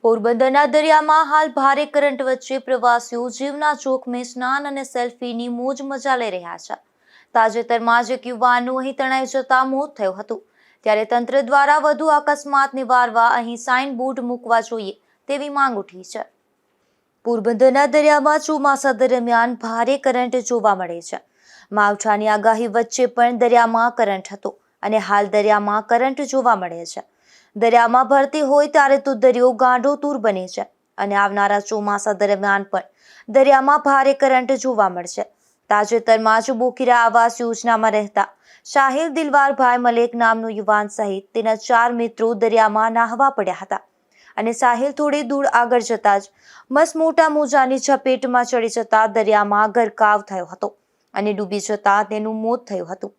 પોરબંદરના દરિયામાં હાલ ભારે કરંટ વચ્ચે પ્રવાસીઓ જીવના જોખમે સ્નાન અને સેલ્ફીની મોજ મજા લઈ રહ્યા છે. તાજેતરમાં જ એક યુવાનનું અહીં તણાઈ જતા મોત થયું હતું. ત્યારે તંત્ર દ્વારા વધુ અકસ્માત નિવારવા અહીં સાઇન બોર્ડ મૂકવા જોઈએ તેવી માંગ ઉઠી છે. પોરબંદરના દરિયામાં ચોમાસા દરમિયાન ભારે કરંટ જોવા મળે છે. માવઠાની આગાહી વચ્ચે પણ દરિયામાં કરંટ હતો અને હાલ દરિયામાં કરંટ જોવા મળે છે. દરિયામાં ભરતી હોય ત્યારે તો દરિયો ગાંડોતુર બને છે અને આવનારા ચોમાસા દરમિયાન પણ દરિયામાં ભારે કરંટ જોવા મળશે. તાજેતરમાં જ બોકીરા આવાસ યોજનામાં રહેતા શાહિલ દિલવારભાઈ મલેક નામનો યુવાન સહિત તેના 4 મિત્રો દરિયામાં નાહવા પડ્યા હતા અને સાહિલ થોડી દૂર આગળ જતા જ મસમોટા મોજાની ઝપેટમાં ચડી જતા દરિયામાં ગરકાવ થયો હતો અને ડૂબી જતા તેનું મોત થયું હતું.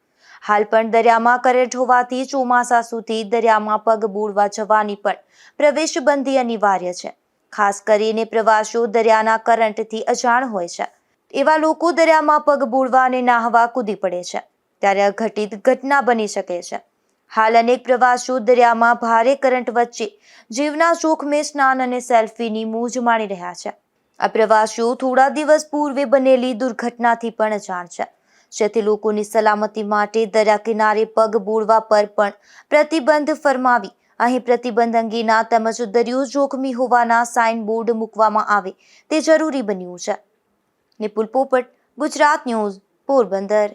હાલ પણ દરિયામાં કરંટ હોવાથી ચોમાસા સુધી દરિયામાં પગ બોળવા જવાની પણ પ્રવેશબંધી અનિવાર્ય છે. ખાસ કરીને પ્રવાસીઓ દરિયાના કરંટથી અજાણ હોય છે. એવા લોકો દરિયામાં પગ બોળવા અને નાહવા કૂદી પડે છે ત્યારે અઘટિત ઘટના બની શકે છે. હાલ અનેક પ્રવાસીઓ દરિયામાં ભારે કરંટ વચ્ચે જીવના જોખમે સ્નાન અને સેલ્ફીની મોજ માણી રહ્યા છે. આ પ્રવાસીઓ થોડા દિવસ પૂર્વે બનેલી દુર્ઘટનાથી પણ અજાણ છે, જેથી લોકોની સલામતી માટે દરિયા કિનારે પગ બોળવા પર પણ પ્રતિબંધ ફરમાવી અહીં પ્રતિબંધ અંગેના તેમજ દરિયો જોખમી હોવાના સાઇન બોર્ડ મૂકવામાં આવે તે જરૂરી બન્યું છે. નિપુલ પોપટ, ગુજરાત ન્યૂઝ, પોરબંદર.